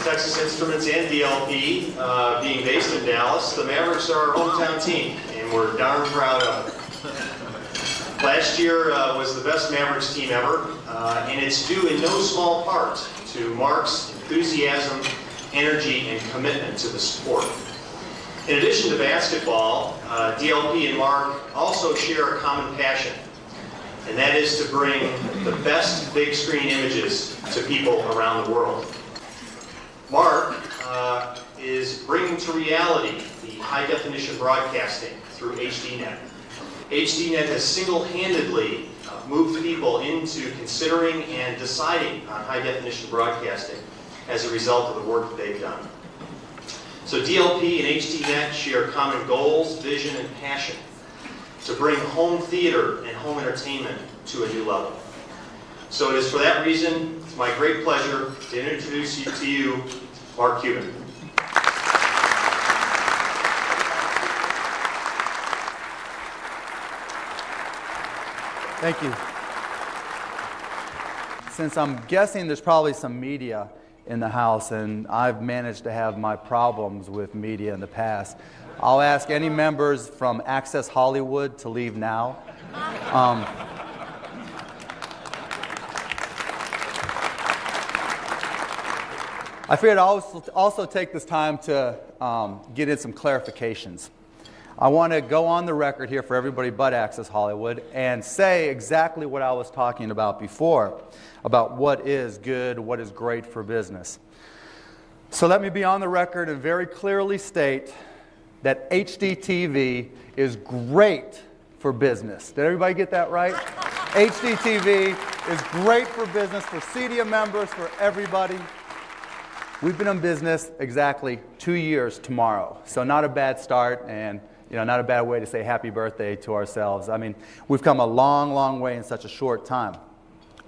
Texas Instruments and DLP, being based in Dallas, the Mavericks are our hometown team, and we're darn proud of it. Last year was the best Mavericks team ever, and it's due in no small part to Mark's enthusiasm, energy, and commitment to the sport. In addition to basketball, DLP and Mark also share a common passion, and that is to bring the best big screen images to people around the world. Mark is bringing to reality the high-definition broadcasting through HDnet. HDnet has single-handedly moved people into considering and deciding on high-definition broadcasting as a result of the work that they've done. So DLP and HDnet share common goals, vision, and passion to bring home theater and home entertainment to a new level. So it is for that reason, it's my great pleasure to introduce you to you, Mark Cuban. Thank you. Since I'm guessing there's probably some media in the house, and I've managed to have my problems with media in the past, I'll ask any members from Access Hollywood to leave now. I figured I'll also take this time to get in some clarifications. I want to go on the record here for everybody but Access Hollywood and say exactly what I was talking about before, about what is good, what is great for business. So let me be on the record and very clearly state that HDTV is great for business. Did everybody get that right? HDTV is great for business, for CEDIA members, for everybody. We've been in business exactly 2 years tomorrow, so not a bad start, and not a bad way to say happy birthday to ourselves. I mean, we've come a long, long way in such a short time.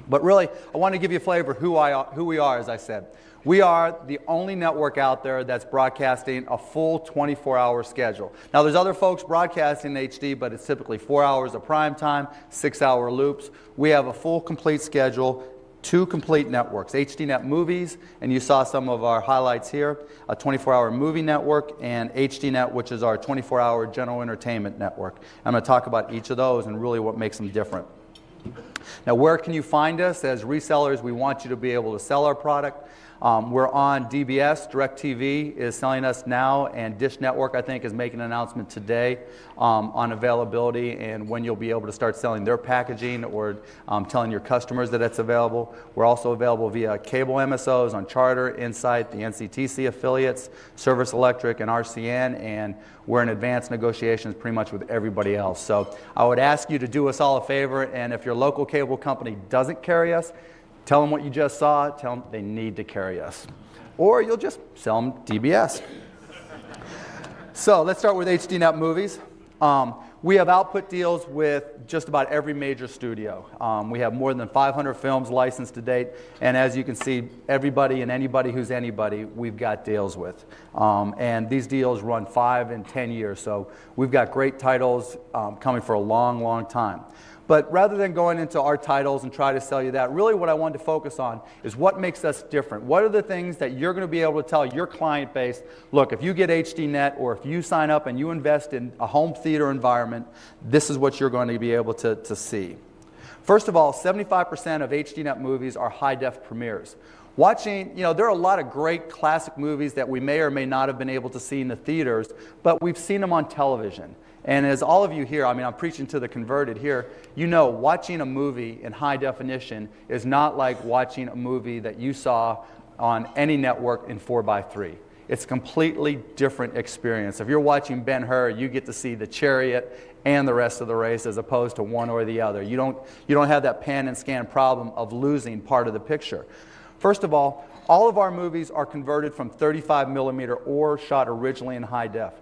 But really, I want to give you a flavor of who we are, as I said. We are the only network out there that's broadcasting a full 24-hour schedule. Now, there's other folks broadcasting in HD, but it's typically 4 hours of prime time, 6-hour loops. We have a full, complete schedule, 2 complete networks, HDnet Movies, and you saw some of our highlights here, a 24-hour movie network, and HDnet, which is our 24-hour general entertainment network. I'm going to talk about each of those and really what makes them different. Now, where can you find us? As resellers, we want you to be able to sell our product. We're on DBS, DirecTV is selling us now, and Dish Network, I think, is making an announcement today on availability and when you'll be able to start selling their packaging or telling your customers that it's available. We're also available via cable MSOs on Charter, Insight, the NCTC affiliates, Service Electric, and RCN, and we're in advanced negotiations pretty much with everybody else. So I would ask you to do us all a favor, and if your local cable company doesn't carry us, tell them what you just saw, tell them they need to carry us. Or you'll just sell them DBS. So let's start with HDnet Movies. We have output deals with just about every major studio. We have more than 500 films licensed to date, and as you can see, everybody and anybody who's anybody, we've got deals with. And these deals run 5 and 10 years, so we've got great titles coming for a long, long time. But rather than going into our titles and try to sell you that, really what I wanted to focus on is what makes us different. What are the things that you're going to be able to tell your client base, look, if you get HDnet or if you sign up and you invest in a home theater environment, this is what you're going to be able to see. First of all, 75% of HDnet movies are high-def premieres. Watching, there are a lot of great classic movies that we may or may not have been able to see in the theaters, but we've seen them on television. And as all of you here, I'm preaching to the converted here, watching a movie in high definition is not like watching a movie that you saw on any network in 4:3. It's a completely different experience. If you're watching Ben-Hur, you get to see the chariot and the rest of the race as opposed to one or the other. You don't have that pan and scan problem of losing part of the picture. First of all of our movies are converted from 35mm or shot originally in high def.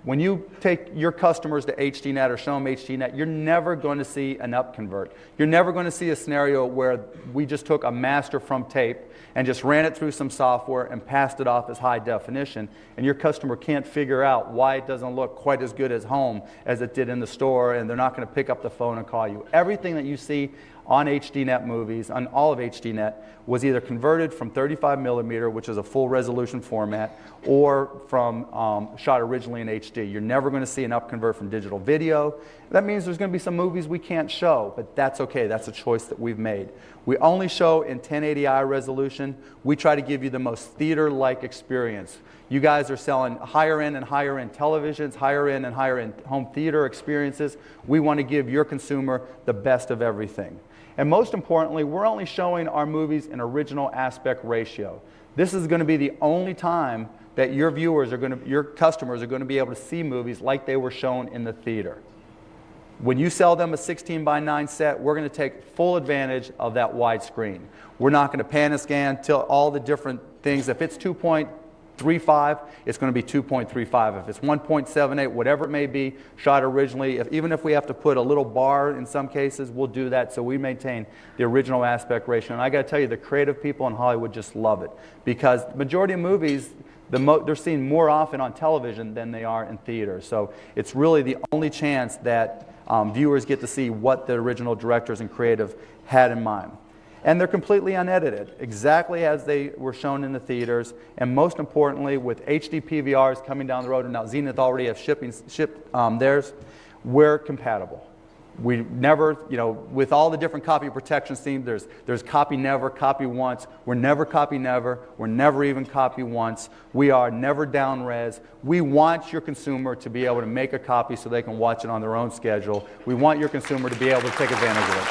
When you take your customers to HDnet or show them HDnet, you're never going to see an upconvert. You're never going to see a scenario where we just took a master from tape and just ran it through some software and passed it off as high definition, and your customer can't figure out why it doesn't look quite as good as home as it did in the store, and they're not going to pick up the phone and call you. Everything that you see on HDnet movies, on all of HDnet, was either converted from 35mm, which is a full resolution format, or from shot originally in HD. You're never going to see an upconvert from digital video. That means there's going to be some movies we can't show, but that's okay. That's a choice that we've made. We only show in 1080i resolution. We try to give you the most theater-like experience. You guys are selling higher end and higher end televisions, higher end and higher end home theater experiences. We want to give your consumer the best of everything. And most importantly, we're only showing our movies in original aspect ratio. This is going to be the only time that your viewers are going to, your customers are going to be able to see movies like they were shown in the theater. When you sell them a 16:9 set, we're going to take full advantage of that widescreen. We're not going to pan and scan till all the different things. If it's 2.35, it's going to be 2.35. If it's 1.78, whatever it may be, shot originally, even if we have to put a little bar in some cases, we'll do that so we maintain the original aspect ratio. And I got to tell you, the creative people in Hollywood just love it, because the majority of movies, they're seen more often on television than they are in theaters. So it's really the only chance that viewers get to see what the original directors and creative had in mind. And they're completely unedited, exactly as they were shown in the theaters. And most importantly, with HD PVRs coming down the road, and now CEDIA already have shipped theirs, we're compatible. We never, with all the different copy protection schemes, there's copy never, copy once. We're never copy never. We're never even copy once. We are never down res. We want your consumer to be able to make a copy so they can watch it on their own schedule. We want your consumer to be able to take advantage of it.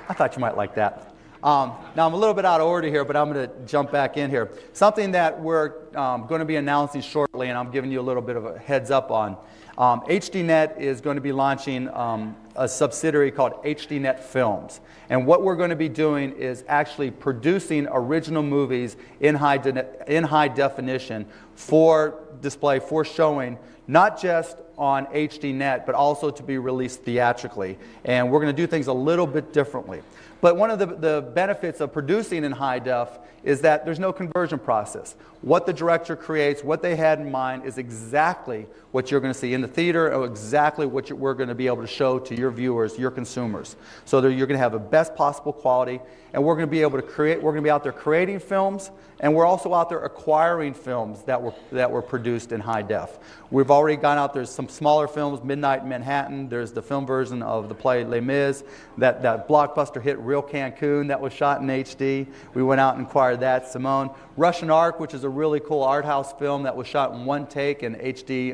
I thought you might like that. Now I'm a little bit out of order here, but I'm going to jump back in here. Something that we're going to be announcing shortly, and I'm giving you a little bit of a heads up on. HDnet is going to be launching a subsidiary called HDnet Films. And what we're going to be doing is actually producing original movies in high definition for display, for showing, not just on HDnet, but also to be released theatrically. And we're going to do things a little bit differently. But one of the benefits of producing in high def is that there's no conversion process. What the director creates, what they had in mind, is exactly what you're going to see in the theater, or exactly what we're going to be able to show to your viewers, your consumers. So that you're going to have the best possible quality, and we're going to be able to create, we're going to be out there creating films, and we're also out there acquiring films that were produced in high def. We've already gone out, there's some smaller films, Midnight in Manhattan, there's the film version of the play Les Mis, that blockbuster hit Real Cancun that was shot in HD. We went out and acquired that. Simone. Russian Ark, which is a really cool art house film that was shot in one take in HD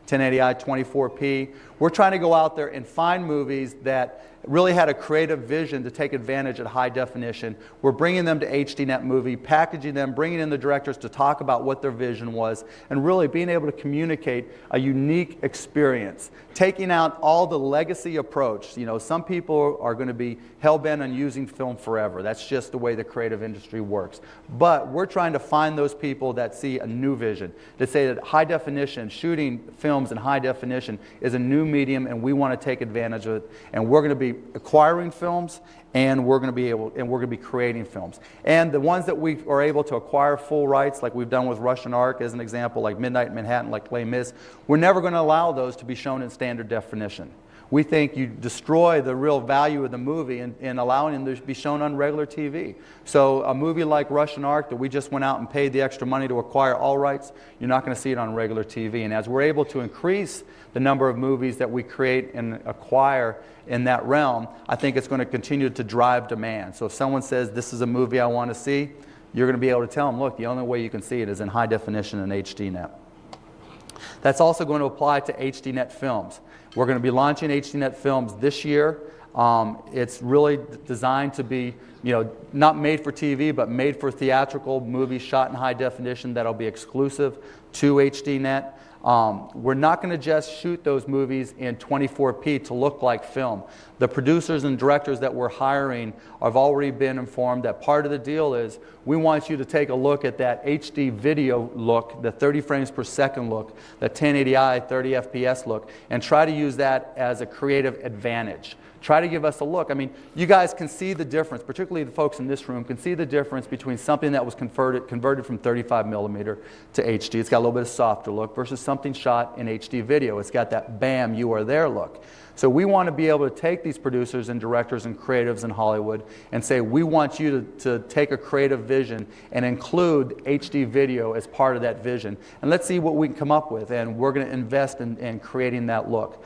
1080i 24p. We're trying to go out there and find movies that really had a creative vision to take advantage of high definition. We're bringing them to HDnet Movie, packaging them, bringing in the directors to talk about what their vision was, and really being able to communicate a unique experience. Taking out all the legacy approach. Some people are going to be hell-bent on using film forever. That's just the way the creative industry works. But we're trying to find those people that see a new vision, that say that high definition, shooting films in high definition, is a new medium, and we want to take advantage of it. And we're going to be acquiring films, and we're going to be creating films. And the ones that we are able to acquire full rights, like we've done with Russian Ark as an example, like Midnight in Manhattan, like Les Mis, we're never going to allow those to be shown in standard definition. We think you destroy the real value of the movie in allowing them to be shown on regular TV. So a movie like Russian Ark that we just went out and paid the extra money to acquire all rights, you're not going to see it on regular TV. And as we're able to increase the number of movies that we create and acquire in that realm, I think it's going to continue to drive demand. So if someone says, this is a movie I want to see, you're going to be able to tell them, look, the only way you can see it is in high definition in HDnet. That's also going to apply to HDnet Films. We're going to be launching HDnet Films this year. It's really designed to be, not made for TV, but made for theatrical movies shot in high definition that'll be exclusive to HDnet. We're not going to just shoot those movies in 24p to look like film. The producers and directors that we're hiring have already been informed that part of the deal is we want you to take a look at that HD video look, the 30 frames per second look, the 1080i 30 FPS look, and try to use that as a creative advantage Try to give us a look. I mean, you guys can see the difference, particularly the folks in this room, can see the difference between something that was converted from 35 millimeter to HD. It's got a little bit of softer look versus something shot in HD video. It's got that bam, you are there look. So we want to be able to take these producers and directors and creatives in Hollywood and say, we want you to take a creative vision and include HD video as part of that vision. And let's see what we can come up with. And we're going to invest in creating that look.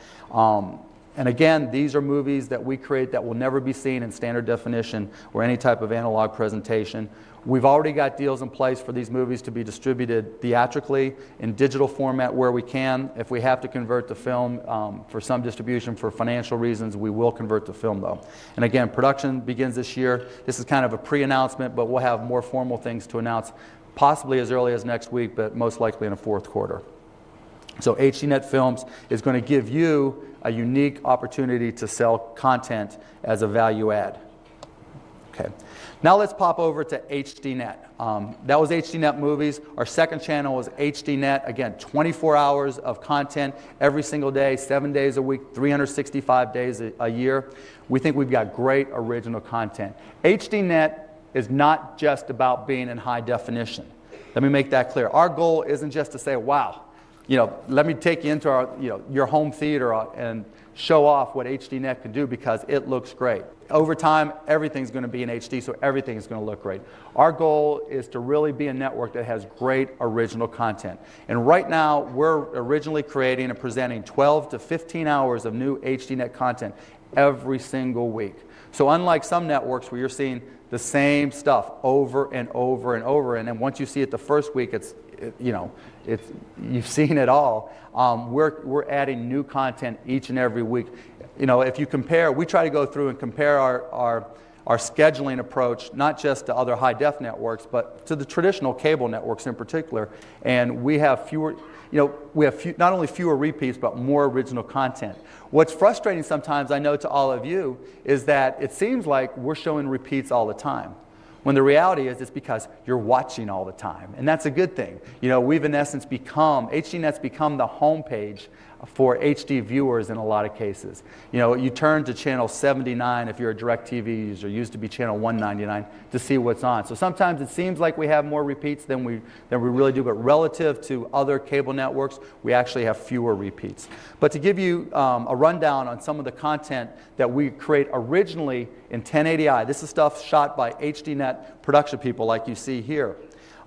And again, these are movies that we create that will never be seen in standard definition or any type of analog presentation. We've already got deals in place for these movies to be distributed theatrically in digital format where we can. If we have to convert to film for some distribution for financial reasons, we will convert to film though. And again, production begins this year. This is kind of a pre-announcement, but we'll have more formal things to announce possibly as early as next week, but most likely in the fourth quarter. So HDnet Films is going to give you a unique opportunity to sell content as a value add. Okay. Now let's pop over to HDnet. That was HDnet Movies. Our second channel was HDnet. Again, 24 hours of content every single day, 7 days a week, 365 days a year. We think we've got great original content. HDnet is not just about being in high definition. Let me make that clear. Our goal isn't just to say, wow, let me take you into our, your home theater and show off what HDnet can do because it looks great. Over time, everything's going to be in HD, so everything is going to look great. Our goal is to really be a network that has great original content. And right now, we're originally creating and presenting 12 to 15 hours of new HDnet content every single week. So unlike some networks where you're seeing the same stuff over and over and over, and then once you see it the first week, you've seen it all. We're adding new content each and every week. If you compare, we try to go through and compare our scheduling approach, not just to other high-def networks, but to the traditional cable networks in particular. And we have fewer, not only fewer repeats, but more original content. What's frustrating sometimes, I know to all of you, is that it seems like we're showing repeats all the time. When the reality is, it's because you're watching all the time. And that's a good thing. We've in essence HDNet's become the homepage for HD viewers in a lot of cases. You turn to channel 79 if you're a DirecTV user, used to be channel 199, to see what's on. So sometimes it seems like we have more repeats than we really do, but relative to other cable networks, we actually have fewer repeats. But to give you a rundown on some of the content that we create originally in 1080i, this is stuff shot by HDNet production people like you see here.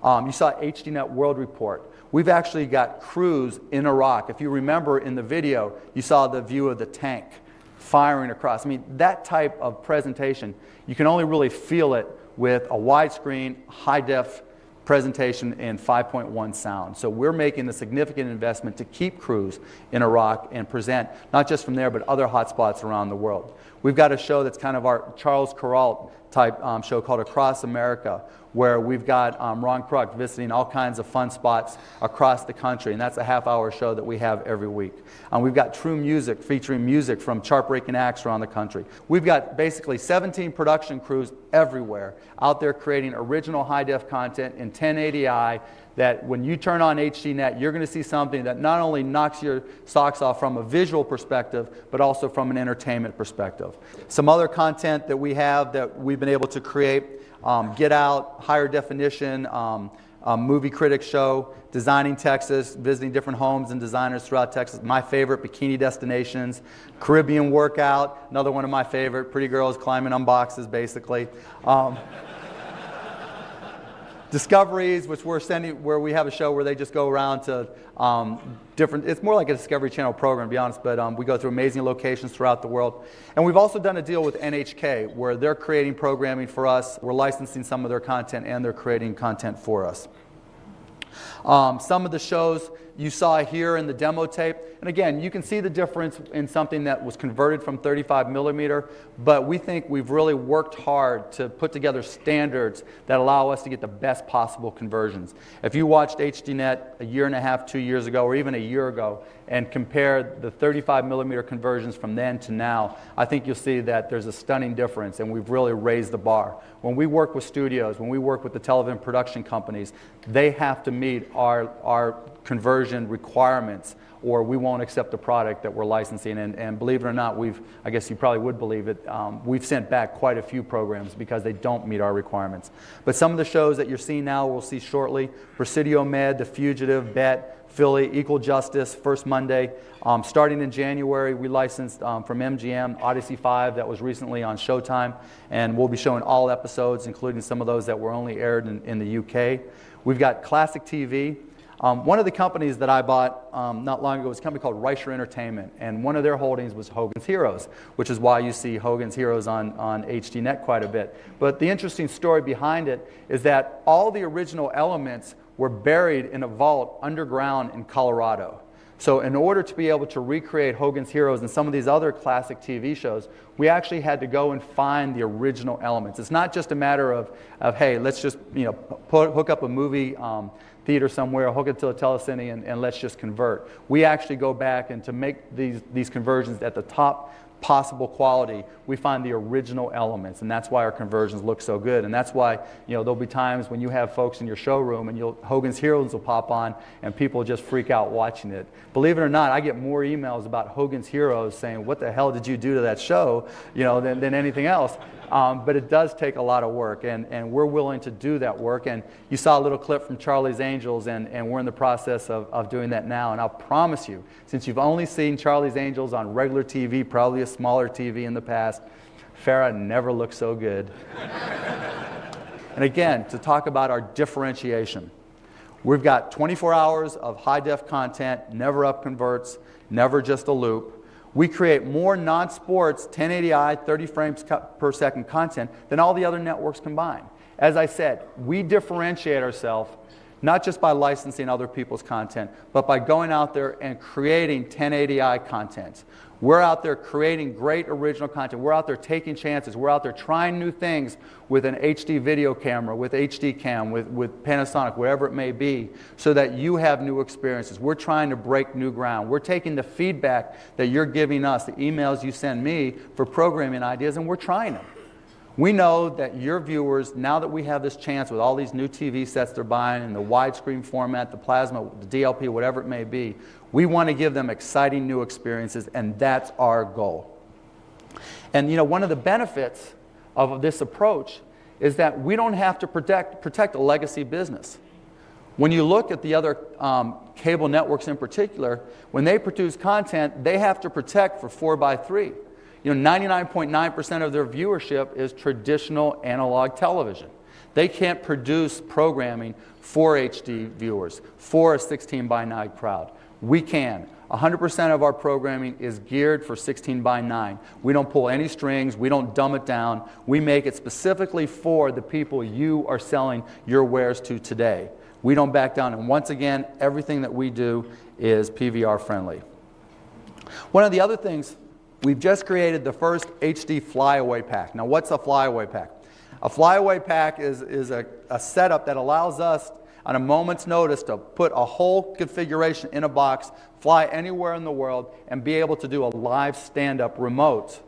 You saw HDNet World Report. We've actually got crews in Iraq. If you remember in the video, you saw the view of the tank firing across. I mean, that type of presentation, you can only really feel it with a widescreen, high-def presentation in 5.1 sound. So we're making a significant investment to keep crews in Iraq and present, not just from there, but other hotspots around the world. We've got a show that's kind of our Charles Kuralt type show called Across America, where we've got Ron Kruk visiting all kinds of fun spots across the country, and that's a half-hour show that we have every week. We've got True Music featuring music from chart-breaking acts around the country. We've got basically 17 production crews everywhere out there creating original high-def content in 1080i that when you turn on HDNet, you're going to see something that not only knocks your socks off from a visual perspective, but also from an entertainment perspective. Some other content that we have that we've been able to create, Get Out, higher definition, movie critic show, Designing Texas, visiting different homes and designers throughout Texas. My favorite, Bikini Destinations, Caribbean Workout, another one of my favorite, pretty girls climbing on boxes basically. Discoveries, which where we have a show where they just go around to different, it's more like a Discovery Channel program to be honest, but we go through amazing locations throughout the world. And we've also done a deal with NHK where they're creating programming for us, we're licensing some of their content, and they're creating content for us. Some of the shows you saw here in the demo tape, and again, you can see the difference in something that was converted from 35 millimeter, but we think we've really worked hard to put together standards that allow us to get the best possible conversions. If you watched HDNet a year and a half, 2 years ago, or even a year ago, and compare the 35 millimeter conversions from then to now, I think you'll see that there's a stunning difference, and we've really raised the bar. When we work with studios, when we work with the television production companies, they have to meet our conversion requirements, or we won't accept the product that we're licensing. And believe it or not, I guess you probably would believe it, we've sent back quite a few programs because they don't meet our requirements. But some of the shows that you're seeing now, we'll see shortly: Presidio Med, The Fugitive, Bet, Philly, Equal Justice, First Monday. Starting in January, we licensed from MGM Odyssey 5 that was recently on Showtime, and we'll be showing all episodes, including some of those that were only aired in the UK. We've got Classic TV. One of the companies that I bought not long ago was a company called Reicher Entertainment, and one of their holdings was Hogan's Heroes, which is why you see Hogan's Heroes on HDnet quite a bit. But the interesting story behind it is that all the original elements were buried in a vault underground in Colorado. So in order to be able to recreate Hogan's Heroes and some of these other classic TV shows, we actually had to go and find the original elements. It's not just a matter of hey, let's just hook up a movie theater somewhere, hook it to a telecine, and let's just convert. We actually go back, and to make these conversions at the top possible quality, we find the original elements, and that's why our conversions look so good. And that's why there'll be times when you have folks in your showroom and Hogan's Heroes will pop on and people just freak out watching it. Believe it or not, I get more emails about Hogan's Heroes saying, what the hell did you do to that show, than anything else. But it does take a lot of work, and we're willing to do that work. And you saw a little clip from Charlie's Angels, and we're in the process of doing that now. And I'll promise you, since you've only seen Charlie's Angels on regular TV, probably a smaller TV in the past, Farrah never looked so good. And again, to talk about our differentiation, we've got 24 hours of high-def content, never up converts, never just a loop. We create more non-sports 1080i 30 frames per second content than all the other networks combined. As I said, we differentiate ourselves not just by licensing other people's content, but by going out there and creating 1080i content. We're out there creating great original content. We're out there taking chances. We're out there trying new things with an HD video camera, with HD cam, with Panasonic, whatever it may be, so that you have new experiences. We're trying to break new ground. We're taking the feedback that you're giving us, the emails you send me for programming ideas, and we're trying them. We know that your viewers, now that we have this chance with all these new TV sets they're buying in the widescreen format, the plasma, the DLP, whatever it may be, we want to give them exciting new experiences, and that's our goal. And one of the benefits of this approach is that we don't have to protect a legacy business. When you look at the other cable networks in particular, when they produce content, they have to protect for 4x3. 99.9% of their viewership is traditional analog television. They can't produce programming for HD viewers, for a 16:9 crowd. We can. 100% of our programming is geared for 16:9. We don't pull any strings. We don't dumb it down. We make it specifically for the people you are selling your wares to today. We don't back down. And once again, everything that we do is PVR friendly. One of the other things, we've just created the first HD flyaway pack. Now, what's a flyaway pack? A flyaway pack is a setup that allows us on a moment's notice to put a whole configuration in a box, fly anywhere in the world, and be able to do a live stand-up remote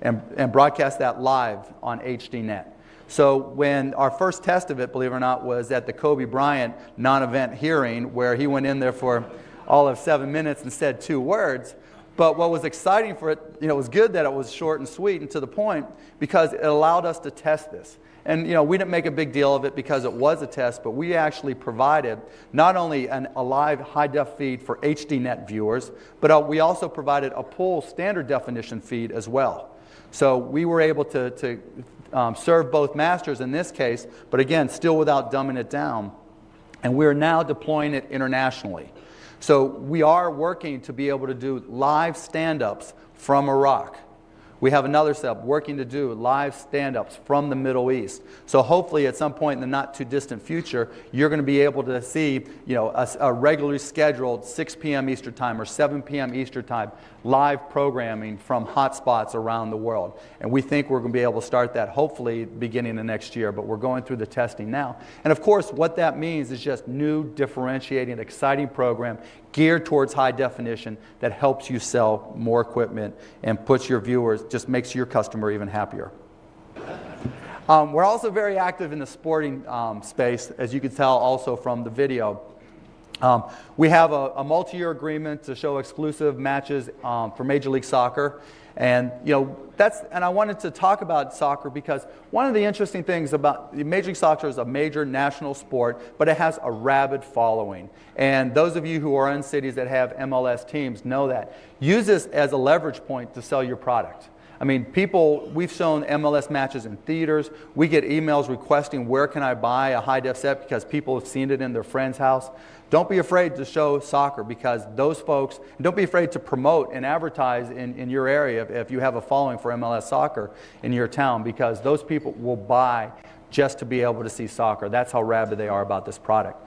and broadcast that live on HDnet. So when our first test of it, believe it or not, was at the Kobe Bryant non-event hearing, where he went in there for all of 7 minutes and said 2 words. But what was exciting for it, it was good that it was short and sweet and to the point, because it allowed us to test this. And we didn't make a big deal of it because it was a test, but we actually provided not only a live high-def feed for HDnet viewers, but we also provided a full standard definition feed as well. So we were able to serve both masters in this case, but again, still without dumbing it down. And we're now deploying it internationally. So we are working to be able to do live stand-ups from Iraq. We have another setup working to do live stand-ups from the Middle East. So hopefully at some point in the not too distant future, you're going to be able to see a regularly scheduled 6 p.m. Eastern Time or 7 p.m. Eastern Time live programming from hotspots around the world. And we think we're going to be able to start that hopefully beginning of next year, but we're going through the testing now. And of course, what that means is just new, differentiating, exciting program geared towards high definition that helps you sell more equipment and puts your viewers, just makes your customer even happier. We're also very active in the sporting space, as you can tell also from the video. We have a multi-year agreement to show exclusive matches for Major League Soccer. And I wanted to talk about soccer because one of the interesting things about Major League Soccer is a major national sport, but it has a rabid following. And those of you who are in cities that have MLS teams know that. Use this as a leverage point to sell your product. I mean, we've shown MLS matches in theaters. We get emails requesting where can I buy a high-def set because people have seen it in their friend's house. Don't be afraid to show soccer because those folks, don't be afraid to promote and advertise in your area if you have a following for MLS soccer in your town because those people will buy just to be able to see soccer. That's how rabid they are about this product.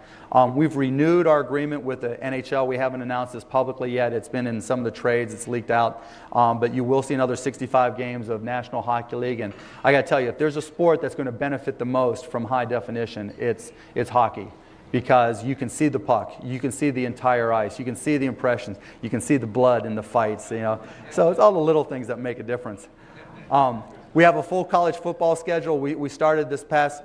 We've renewed our agreement with the NHL. We haven't announced this publicly yet. It's been in some of the trades. It's leaked out. But you will see another 65 games of National Hockey League. And I got to tell you, if there's a sport that's going to benefit the most from high definition, it's hockey. Because you can see the puck, you can see the entire ice, you can see the impressions, you can see the blood in the fights, So it's all the little things that make a difference. We have a full college football schedule. We started this past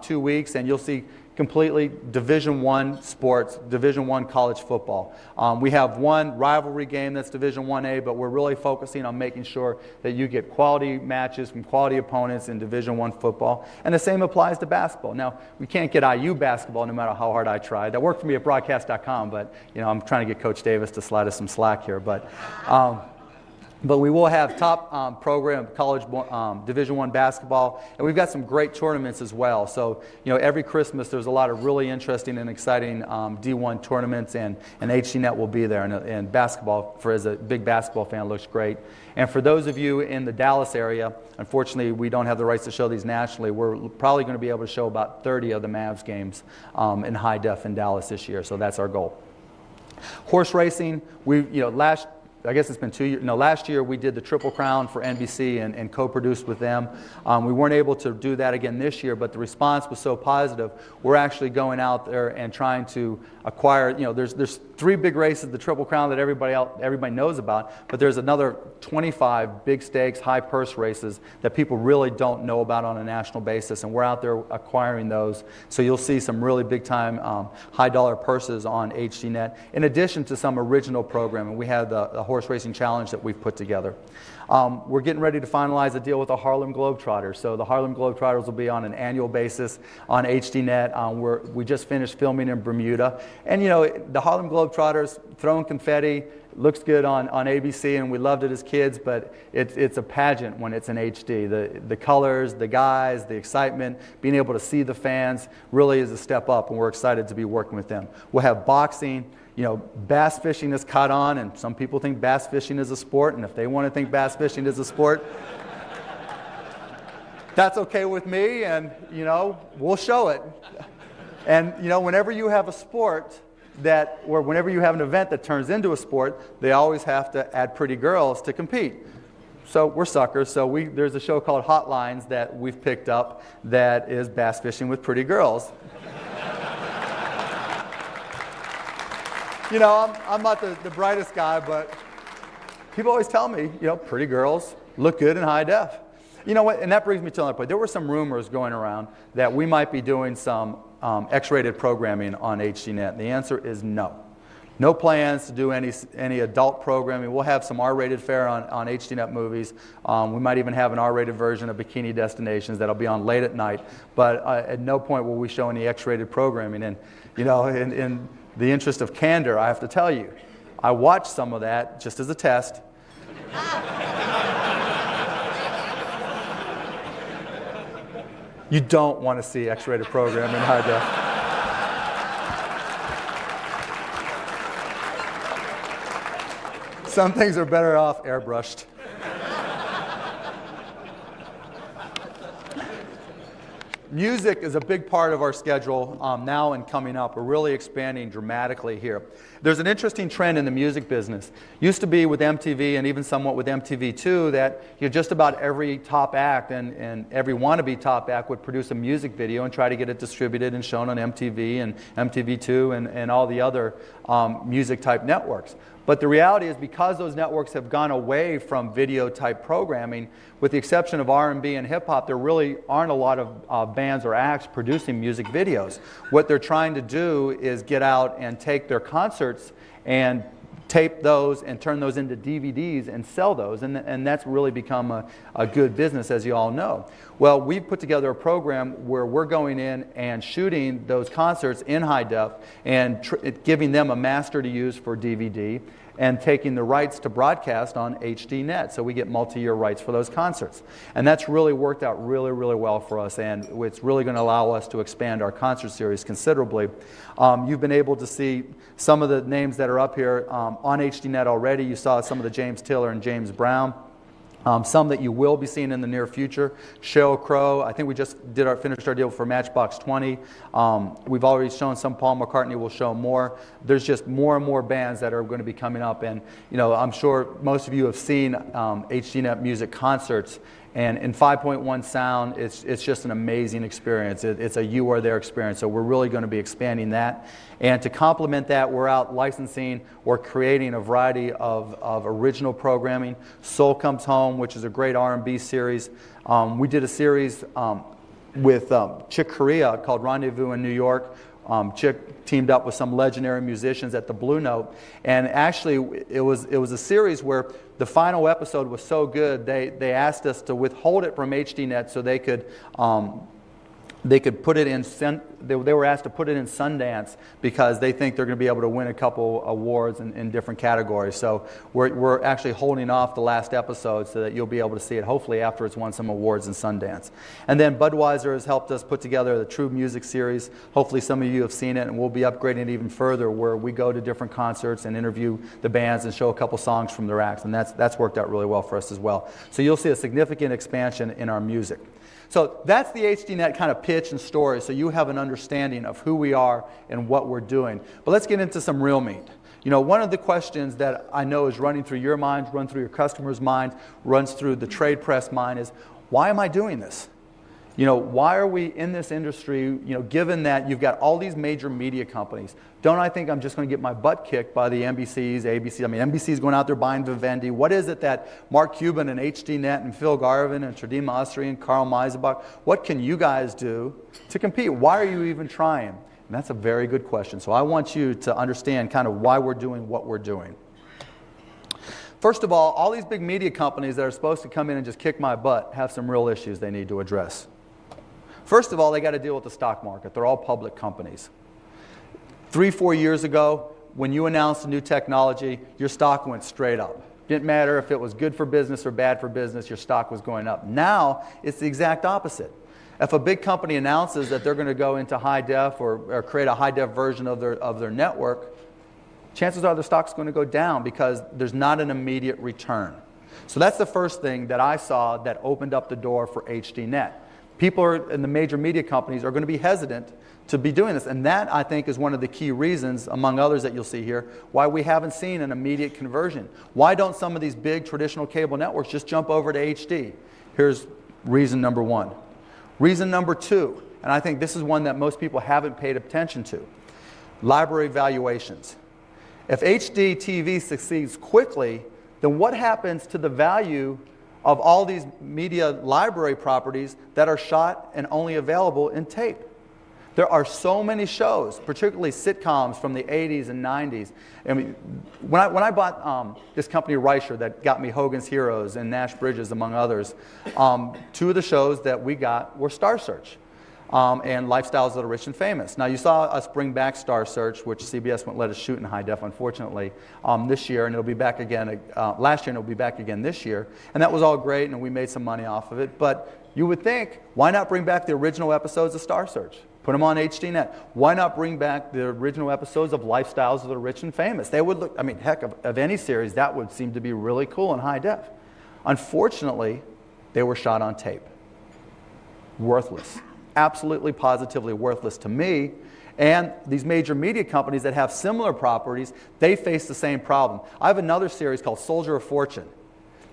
2 weeks, and you'll see completely Division I sports, Division I college football. We have one rivalry game that's Division I-A, but we're really focusing on making sure that you get quality matches from quality opponents in Division I football. And the same applies to basketball. Now, we can't get IU basketball no matter how hard I try. That worked for me at broadcast.com, but I'm trying to get Coach Davis to slide us some slack here. But we will have top program college Division I basketball, and we've got some great tournaments as well. So every Christmas there's a lot of really interesting and exciting D1 tournaments, and HDnet will be there. And basketball, as a big basketball fan, looks great. And for those of you in the Dallas area, unfortunately we don't have the rights to show these nationally. We're probably going to be able to show about 30 of the Mavs games in high def in Dallas this year. So that's our goal. Horse racing, I guess it's been 2 years. No, last year we did the Triple Crown for NBC and co-produced with them. We weren't able to do that again this year, but the response was so positive. We're actually going out there and trying to acquire. There's 3 big races, the Triple Crown that everybody knows about, but there's another 25 big stakes, high purse races that people really don't know about on a national basis, and we're out there acquiring those. So you'll see some really big time, high dollar purses on HDnet, in addition to some original programming. We have the Horse Racing Challenge that we've put together. We're getting ready to finalize a deal with the Harlem Globetrotters. So the Harlem Globetrotters will be on an annual basis on HDnet. We just finished filming in Bermuda. And the Harlem Globetrotters throwing confetti looks good on ABC, and we loved it as kids, but it's a pageant when it's in HD. The colors, the guys, the excitement, being able to see the fans really is a step up, and we're excited to be working with them. We'll have boxing. Bass fishing is caught on, and some people think bass fishing is a sport, and if they want to think bass fishing is a sport, that's okay with me, and, we'll show it. And, whenever you have a sport or whenever you have an event that turns into a sport, they always have to add pretty girls to compete. So we're suckers, so there's a show called Hotlines that we've picked up that is bass fishing with pretty girls. I'm not the brightest guy, but people always tell me, pretty girls look good in high def. You know what? And that brings me to another point. There were some rumors going around that we might be doing some X-rated programming on HDnet. And the answer is no. No plans to do any adult programming. We'll have some R-rated fare on HDnet movies. We might even have an R-rated version of Bikini Destinations that'll be on late at night. But at no point will we show any X-rated programming. And in the interest of candor, I have to tell you, I watched some of that just as a test. You don't want to see X-rated program in high def. Some things are better off airbrushed. Music is a big part of our schedule now and coming up. We're really expanding dramatically here. There's an interesting trend in the music business. Used to be with MTV and even somewhat with MTV2 that just about every top act and every wannabe top act would produce a music video and try to get it distributed and shown on MTV and MTV2 and all the other music type networks. But the reality is, because those networks have gone away from video-type programming, with the exception of R&B and hip-hop, there really aren't a lot of bands or acts producing music videos. What they're trying to do is get out and take their concerts and tape those and turn those into DVDs and sell those, and that's really become a good business, as you all know. Well, we've put together a program where we're going in and shooting those concerts in high def and giving them a master to use for DVD and taking the rights to broadcast on HDnet, so we get multi-year rights for those concerts. And that's really worked out really, really well for us, and it's really going to allow us to expand our concert series considerably. You've been able to see some of the names that are up here on HDnet already. You saw some of the James Taylor and James Brown. Some that you will be seeing in the near future. Sheryl Crow, I think we just finished our deal for Matchbox 20. We've already shown some. Paul McCartney will show more. There's just more and more bands that are going to be coming up, and I'm sure most of you have seen HDnet music concerts. And in 5.1 sound, it's just an amazing experience. It's a you are there experience. So we're really going to be expanding that. And to complement that, we're out licensing or creating a variety of original programming. Soul Comes Home, which is a great R&B series. We did a series with Chick Corea called Rendezvous in New York. Chick teamed up with some legendary musicians at the Blue Note, and actually it was a series where the final episode was so good they asked us to withhold it from HDnet so they could put it in. They were asked to put it in Sundance because they think they're going to be able to win a couple awards in different categories. So we're actually holding off the last episode so that you'll be able to see it hopefully after it's won some awards in Sundance. And then Budweiser has helped us put together the True Music series. Hopefully some of you have seen it, and we'll be upgrading it even further, where we go to different concerts and interview the bands and show a couple songs from their acts, and that's worked out really well for us as well. So you'll see a significant expansion in our music. So that's the HDnet kind of pitch and story, so you have an understanding of who we are and what we're doing. But let's get into some real meat. One of the questions that I know is running through your minds, runs through your customers' minds, runs through the trade press mind is, why am I doing this? Why are we in this industry, given that you've got all these major media companies? Don't I think I'm just going to get my butt kicked by the NBCs, ABC? I mean, NBC's going out there buying Vivendi. What is it that Mark Cuban and HDnet and Phil Garvin and Tradima Usri and Carl Meisenbach, what can you guys do to compete? Why are you even trying? And that's a very good question. So I want you to understand kind of why we're doing what we're doing. First of all these big media companies that are supposed to come in and just kick my butt have some real issues they need to address. First of all, they got to deal with the stock market. They're all public companies. 3-4 years ago, when you announced a new technology, your stock went straight up. Didn't matter if it was good for business or bad for business, your stock was going up. Now, it's the exact opposite. If a big company announces that they're going to go into high def or create a high def version of their network, chances are the stock's going to go down because there's not an immediate return. So that's the first thing that I saw that opened up the door for HDnet. People in the major media companies are going to be hesitant to be doing this. And that, I think, is one of the key reasons, among others that you'll see here, why we haven't seen an immediate conversion. Why don't some of these big traditional cable networks just jump over to HD? Here's reason number one. Reason number two, and I think this is one that most people haven't paid attention to, library valuations. If HD TV succeeds quickly, then what happens to the value of all these media library properties that are shot and only available in tape? There are so many shows, particularly sitcoms from the 80s and 90s. I mean, when I bought this company, Reicher, that got me Hogan's Heroes and Nash Bridges, among others, two of the shows that we got were Star Search and Lifestyles of the Rich and Famous. Now, you saw us bring back Star Search, which CBS wouldn't let us shoot in high def, unfortunately, this year, and it'll be back again last year, and it'll be back again this year. And that was all great, and we made some money off of it. But you would think, why not bring back the original episodes of Star Search? Put them on HDnet. Why not bring back the original episodes of Lifestyles of the Rich and Famous? They would look, I mean, heck, of any series, that would seem to be really cool in high def. Unfortunately, they were shot on tape. Worthless. Absolutely, positively worthless to me. And these major media companies that have similar properties, they face the same problem. I have another series called Soldier of Fortune.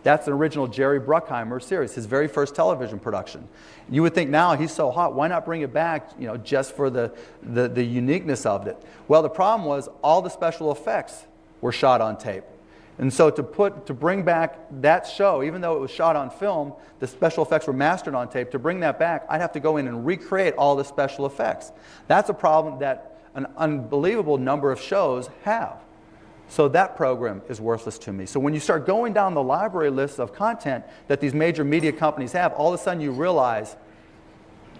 That's an original Jerry Bruckheimer series, his very first television production. You would think, now he's so hot, why not bring it back, just for the uniqueness of it? Well, the problem was all the special effects were shot on tape. And so to bring back that show, even though it was shot on film, the special effects were mastered on tape. To bring that back, I'd have to go in and recreate all the special effects. That's a problem that an unbelievable number of shows have. So that program is worthless to me. So when you start going down the library list of content that these major media companies have, all of a sudden you realize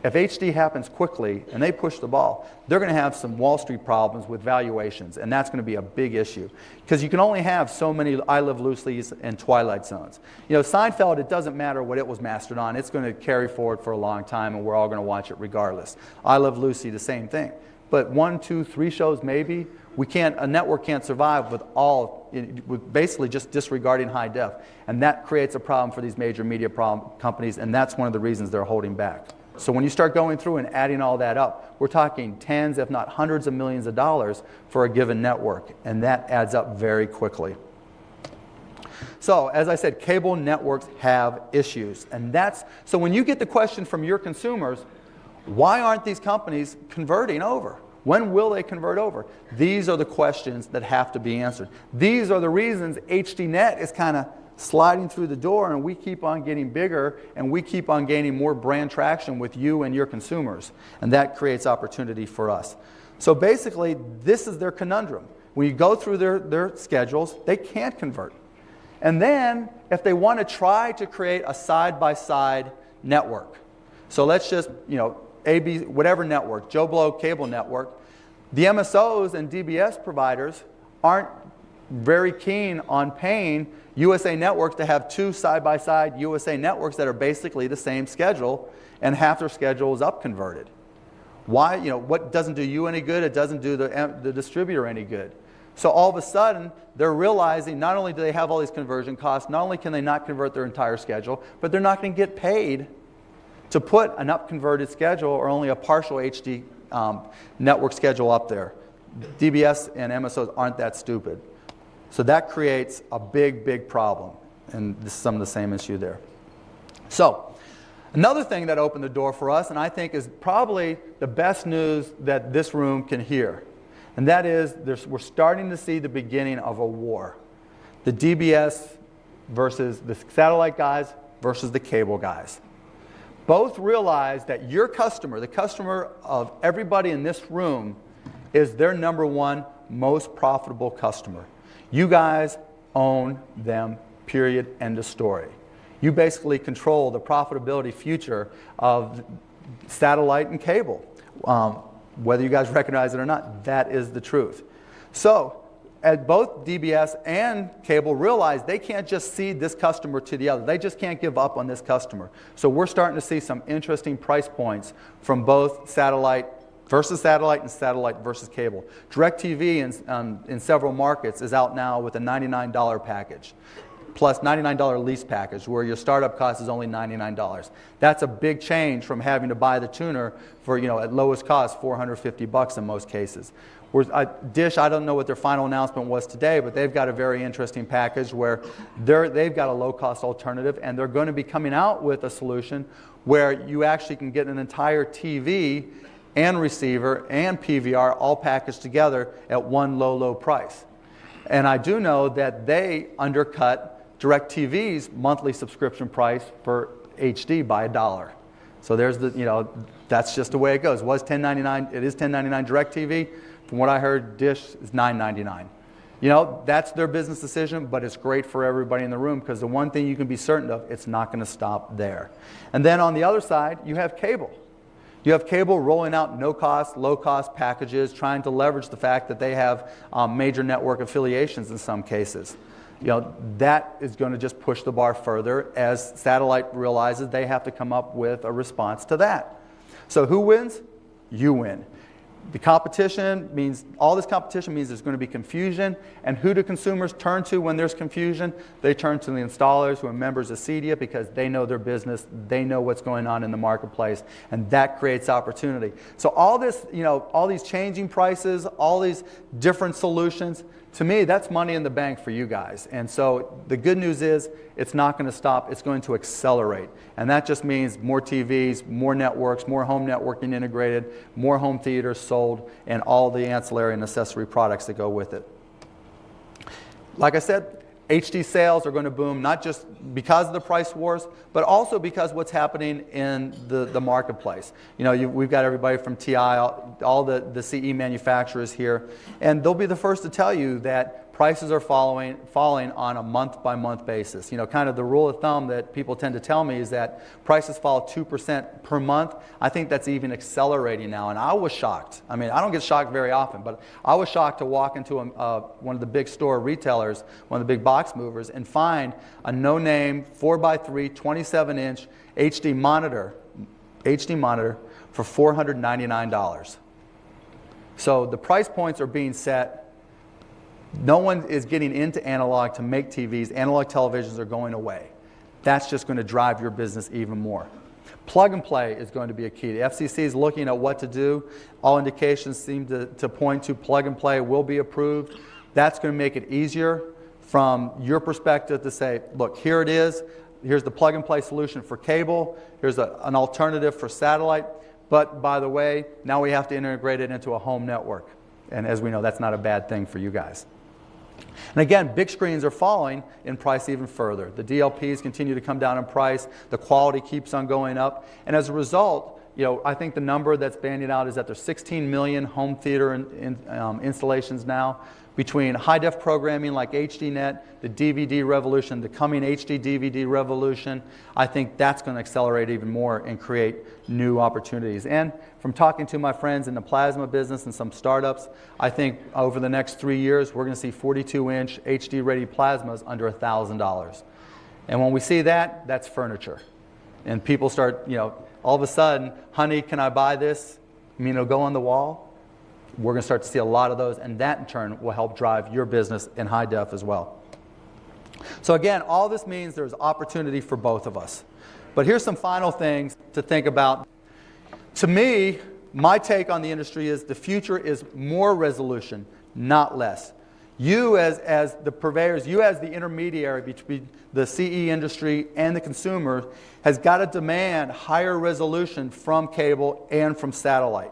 if HD happens quickly and they push the ball, they're going to have some Wall Street problems with valuations, and that's going to be a big issue. Because you can only have so many I Live Loosely's and Twilight Zones. You know, Seinfeld, it doesn't matter what it was mastered on. It's going to carry forward for a long time, and we're all going to watch it regardless. I Love Lucy, the same thing. But 1, 2, 3 shows maybe, a network can't survive with basically just disregarding high def. And that creates a problem for these major media companies, and that's one of the reasons they're holding back. So when you start going through and adding all that up, we're talking tens, if not hundreds of millions of dollars for a given network, and that adds up very quickly. So, as I said, cable networks have issues, and so when you get the question from your consumers, why aren't these companies converting over? When will they convert over? These are the questions that have to be answered. These are the reasons HDnet is kind of sliding through the door, and we keep on getting bigger, and we keep on gaining more brand traction with you and your consumers, and that creates opportunity for us. So basically, this is their conundrum. When you go through their schedules, they can't convert. And then, if they want to try to create a side-by-side network, so let's just, AB, whatever network, Joe Blow cable network, the MSOs and DBS providers aren't very keen on paying USA Networks to have 2 side-by-side USA Networks that are basically the same schedule, and half their schedule is up-converted. Why? What doesn't do you any good, it doesn't do the distributor any good. So all of a sudden, they're realizing not only do they have all these conversion costs, not only can they not convert their entire schedule, but they're not going to get paid to put an up-converted schedule or only a partial HD network schedule up there. DBS and MSOs aren't that stupid. So that creates a big, big problem, and this is some of the same issue there. So another thing that opened the door for us, and I think is probably the best news that this room can hear, and that is we're starting to see the beginning of a war. The DBS versus the satellite guys versus the cable guys. Both realize that your customer, the customer of everybody in this room, is their #1 most profitable customer. You guys own them, period, end of story. You basically control the profitability future of satellite and cable. Whether you guys recognize it or not, that is the truth. So, as both DBS and cable realize they can't just cede this customer to the other. They just can't give up on this customer. So we're starting to see some interesting price points from both satellite versus satellite and satellite versus cable. DirecTV in several markets is out now with a $99 package, plus $99 lease package, where your startup cost is only $99. That's a big change from having to buy the tuner for, at lowest cost, $450 in most cases. Dish, I don't know what their final announcement was today, but they've got a very interesting package where they've got a low-cost alternative, and they're going to be coming out with a solution where you actually can get an entire TV and receiver and PVR all packaged together at one low, low price. And I do know that they undercut DirecTV's monthly subscription price for HD by $1. So there's that's just the way it goes. It was $10.99. It is $10.99 DirecTV. From what I heard, Dish is $9.99. That's their business decision, but it's great for everybody in the room, because the one thing you can be certain of, it's not going to stop there. And then on the other side, you have cable. You have cable rolling out no-cost, low-cost packages, trying to leverage the fact that they have major network affiliations in some cases. That is going to just push the bar further as satellite realizes they have to come up with a response to that. So who wins? You win. The competition means, all this competition means there's going to be confusion, and who do consumers turn to when there's confusion? They turn to the installers who are members of CEDIA, because they know their business, they know what's going on in the marketplace, and that creates opportunity. So all this, all these changing prices, all these different solutions, to me, that's money in the bank for you guys. And so the good news is it's not going to stop, it's going to accelerate. And that just means more TVs, more networks, more home networking integrated, more home theaters sold, and all the ancillary and accessory products that go with it. like I said, HD sales are going to boom, not just because of the price wars, but also because what's happening in the marketplace. You know, we've got everybody from TI, all the CE manufacturers here, and they'll be the first to tell you that prices are falling on a month-by-month basis. You know, kind of the rule of thumb that people tend to tell me is that prices fall 2% per month. I think that's even accelerating now, and I was shocked. I mean, I don't get shocked very often, but I was shocked to walk into one of the big store retailers, one of the big box movers, and find a no-name 4x3 27-inch HD monitor for $499. So the price points are being set. No one is getting into analog to make TVs. Analog televisions are going away. That's just going to drive your business even more. Plug and play is going to be a key. The FCC is looking at what to do. All indications seem to point to plug and play will be approved. That's going to make it easier from your perspective to say, look, here it is. Here's the plug and play solution for cable. Here's an alternative for satellite. But by the way, now we have to integrate it into a home network. And as we know, that's not a bad thing for you guys. And again, big screens are falling in price even further. The DLPs continue to come down in price. The quality keeps on going up. And as a result, you know, I think the number that's banded out is that there's 16 million home theater installations now. Between high-def programming like HDnet, the DVD revolution, the coming HD DVD revolution, I think that's going to accelerate even more and create new opportunities. And from talking to my friends in the plasma business and some startups, I think over the next 3 years, we're going to see 42-inch HD-ready plasmas under $1,000. And when we see that, that's furniture. And people start, you know, all of a sudden, honey, can I buy this? You mean it'll go on the wall? We're going to start to see a lot of those, and that in turn will help drive your business in high def as well. So again, all this means there's opportunity for both of us. But here's some final things to think about. To me, my take on the industry is the future is more resolution, not less. You as the purveyors, you as the intermediary between the CE industry and the consumer has got to demand higher resolution from cable and from satellite.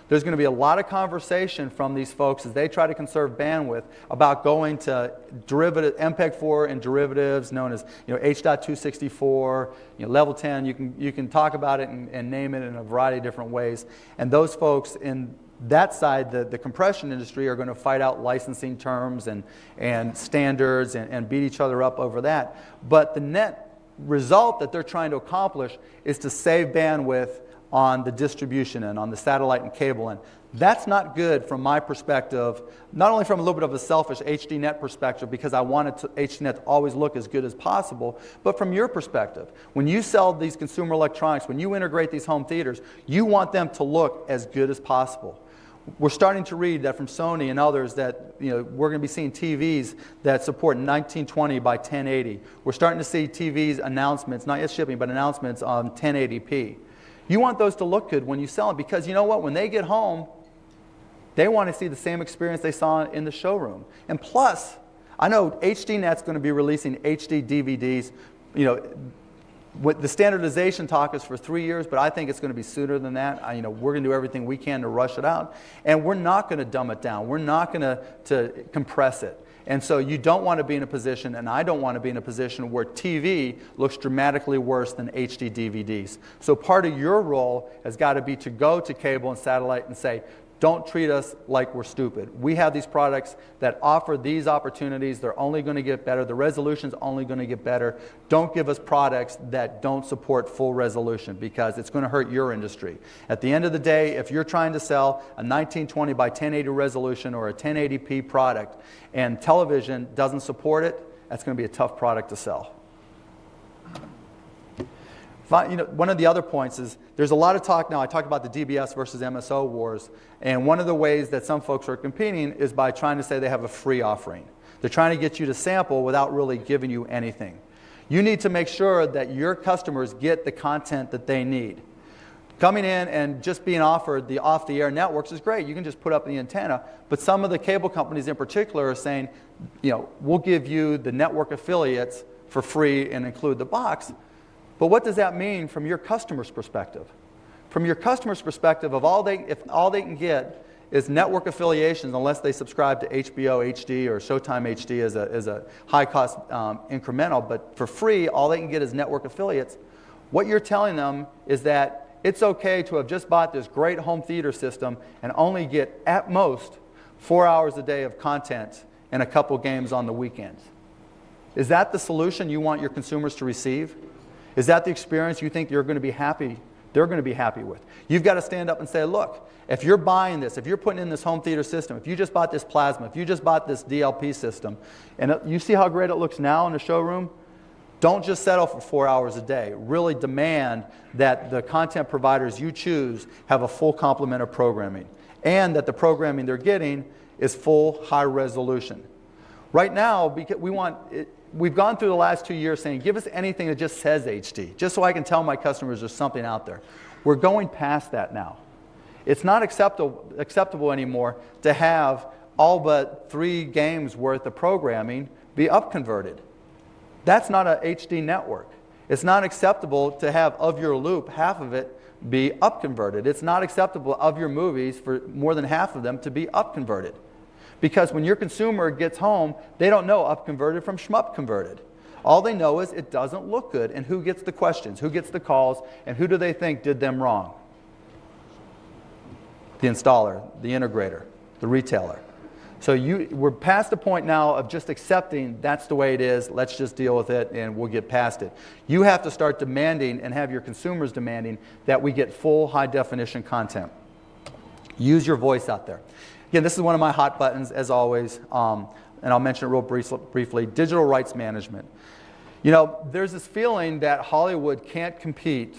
There's going to be a lot of conversation from these folks as they try to conserve bandwidth about going to derivative MPEG-4 and derivatives known as, you know, H.264, you know, level 10. You can talk about it and name it in a variety of different ways. And those folks in that side, the compression industry, are going to fight out licensing terms and standards and beat each other up over that. But the net result that they're trying to accomplish is to save bandwidth on the distribution end, on the satellite and cable end. That's not good from my perspective, not only from a little bit of a selfish HDnet perspective, because I wanted HDnet to always look as good as possible, but from your perspective. When you sell these consumer electronics, when you integrate these home theaters, you want them to look as good as possible. We're starting to read that from Sony and others that, you know, we're going to be seeing TVs that support 1920 by 1080. We're starting to see TVs announcements, not yet shipping, but announcements on 1080p. You want those to look good when you sell them, because you know what? When they get home, they want to see the same experience they saw in the showroom. And plus, I know HDnet's going to be releasing HD DVDs. You know, what the standardization talk is for 3 years, but I think it's going to be sooner than that. You know, we're going to do everything we can to rush it out, and we're not going to dumb it down. We're not going to compress it. And so you don't want to be in a position, and I don't want to be in a position where TV looks dramatically worse than HD DVDs. So part of your role has got to be to go to cable and satellite and say, don't treat us like we're stupid. We have these products that offer these opportunities. They're only going to get better. The resolution's only going to get better. Don't give us products that don't support full resolution, because it's going to hurt your industry. At the end of the day, if you're trying to sell a 1920 by 1080 resolution or a 1080p product and television doesn't support it, that's going to be a tough product to sell. You know, one of the other points is there's a lot of talk now. I talked about the DBS versus MSO wars, and one of the ways that some folks are competing is by trying to say they have a free offering. They're trying to get you to sample without really giving you anything. You need to make sure that your customers get the content that they need. Coming in and just being offered the off-the-air networks is great. You can just put up the antenna, but some of the cable companies in particular are saying, you know, we'll give you the network affiliates for free and include the box. But what does that mean from your customer's perspective? From your customer's perspective, if all they can get is network affiliations, unless they subscribe to HBO HD or Showtime HD as a high-cost incremental, but for free, all they can get is network affiliates. What you're telling them is that it's okay to have just bought this great home theater system and only get, at most, 4 hours a day of content and a couple games on the weekends. Is that the solution you want your consumers to receive? Is that the experience you think they're going to be happy with? You've got to stand up and say, look, if you're buying this, if you're putting in this home theater system, if you just bought this plasma, if you just bought this DLP system, and you see how great it looks now in the showroom, don't just settle for 4 hours a day. Really demand that the content providers you choose have a full complement of programming, and that the programming they're getting is full high resolution. Right now, because we've gone through the last 2 years saying, give us anything that just says HD, just so I can tell my customers there's something out there. We're going past that now. It's not acceptable anymore to have all but 3 games worth of programming be upconverted. That's not a HD network. It's not acceptable to have of your loop, half of it be upconverted. It's not acceptable of your movies for more than half of them to be upconverted. Because when your consumer gets home, they don't know upconverted from shmup converted. All they know is it doesn't look good, and who gets the questions, who gets the calls, and who do they think did them wrong? The installer, the integrator, the retailer. So we're past the point now of just accepting that's the way it is, let's just deal with it and we'll get past it. You have to start demanding and have your consumers demanding that we get full high definition content. Use your voice out there. Again, this is one of my hot buttons, as always, and I'll mention it real briefly, digital rights management. You know, there's this feeling that Hollywood can't compete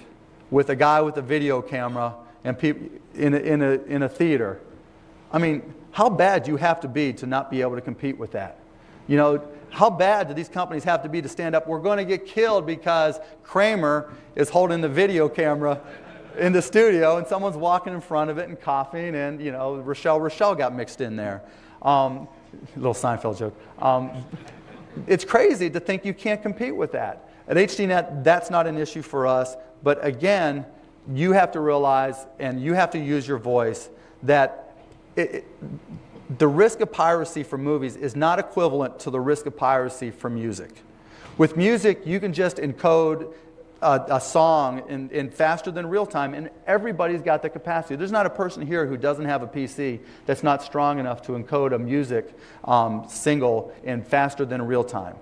with a guy with a video camera and in a theater. I mean, how bad do you have to be to not be able to compete with that? You know, how bad do these companies have to be to stand up? We're going to get killed because Kramer is holding the video camera in the studio and someone's walking in front of it and coughing, and, you know, Rochelle got mixed in there. Little Seinfeld joke. It's crazy to think you can't compete with that. At HDnet, that's not an issue for us, but again, you have to realize and you have to use your voice that the risk of piracy for movies is not equivalent to the risk of piracy for music. With music, you can just encode a song in faster than real time, and everybody's got the capacity. There's not a person here who doesn't have a PC that's not strong enough to encode a music single in faster than real time.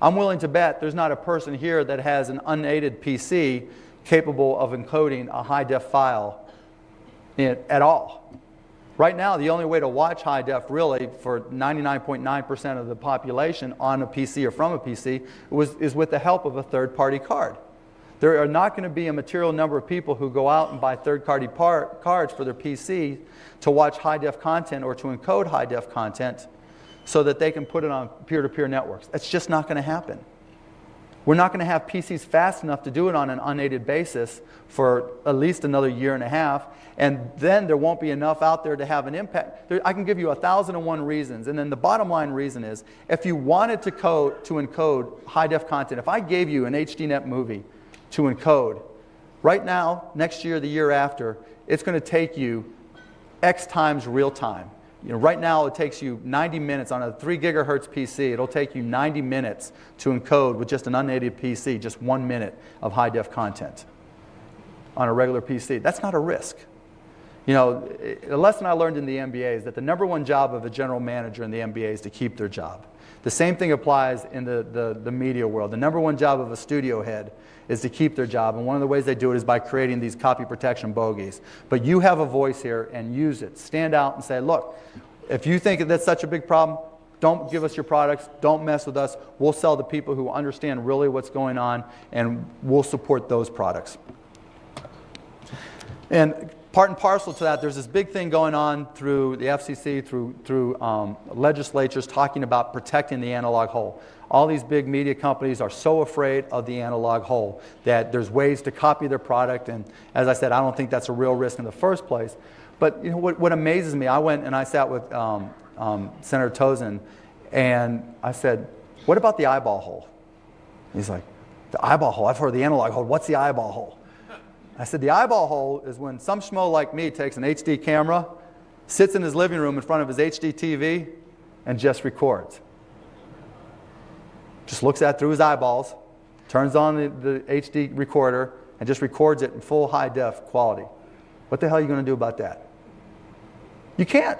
I'm willing to bet there's not a person here that has an unaided PC capable of encoding a high-def file at all. Right now, the only way to watch high def, really, for 99.9% of the population on a PC or from a PC is with the help of a third-party card. There are not going to be a material number of people who go out and buy third-party cards for their PC to watch high-def content or to encode high-def content so that they can put it on peer-to-peer networks. That's just not going to happen. We're not going to have PCs fast enough to do it on an unaided basis for at least another year and a half, and then there won't be enough out there to have an impact. I can give you 1,001 reasons, and then the bottom line reason is, if you wanted to encode high-def content, if I gave you an HDnet movie to encode, right now, next year, the year after, it's going to take you X times real time. You know, right now it takes you 90 minutes on a 3 gigahertz PC. It'll take you 90 minutes to encode with just an unaided PC, just 1 minute of high-def content on a regular PC. That's not a risk. You know, the lesson I learned in the MBA is that the #1 job of a general manager in the MBA is to keep their job. The same thing applies in the media world. The #1 job of a studio head is to keep their job, and one of the ways they do it is by creating these copy protection bogeys. But you have a voice here, and use it. Stand out and say, look, if you think that's such a big problem, don't give us your products, don't mess with us. We'll sell to people who understand really what's going on, and we'll support those products. And part and parcel to that, there's this big thing going on through the FCC, through legislatures talking about protecting the analog whole. All these big media companies are so afraid of the analog whole that there's ways to copy their product, and as I said, I don't think that's a real risk in the first place. But you know, what amazes me, I went and I sat with Senator Tozin, and I said, what about the eyeball hole? He's like, the eyeball hole? I've heard of the analog hole. What's the eyeball hole? I said, the eyeball hole is when some schmo like me takes an HD camera, sits in his living room in front of his HD TV and just records. Just looks at it through his eyeballs, turns on the HD recorder, and just records it in full high-def quality. What the hell are you going to do about that? You can't.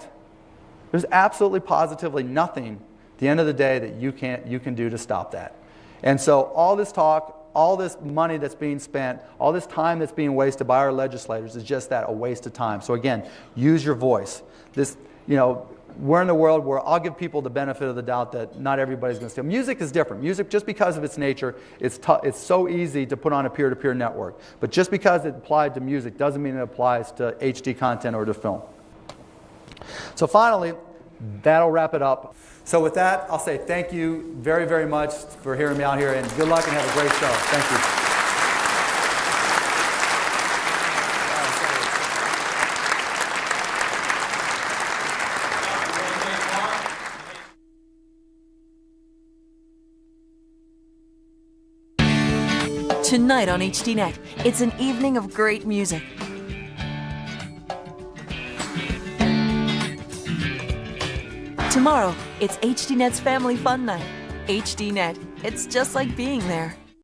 There's absolutely positively nothing at the end of the day that you can do to stop that. And so all this talk, all this money that's being spent, all this time that's being wasted by our legislators is just that, a waste of time. So again, use your voice. This, we're in a world where I'll give people the benefit of the doubt that not everybody's going to steal. Music is different. Music, just because of its nature, it's so easy to put on a peer-to-peer network. But just because it applied to music doesn't mean it applies to HD content or to film. So finally, that'll wrap it up. So with that, I'll say thank you very, very much for hearing me out here, and good luck and have a great show. Thank you. Tonight on HDnet, it's an evening of great music. Tomorrow, it's HDnet's Family Fun Night. HDnet, it's just like being there.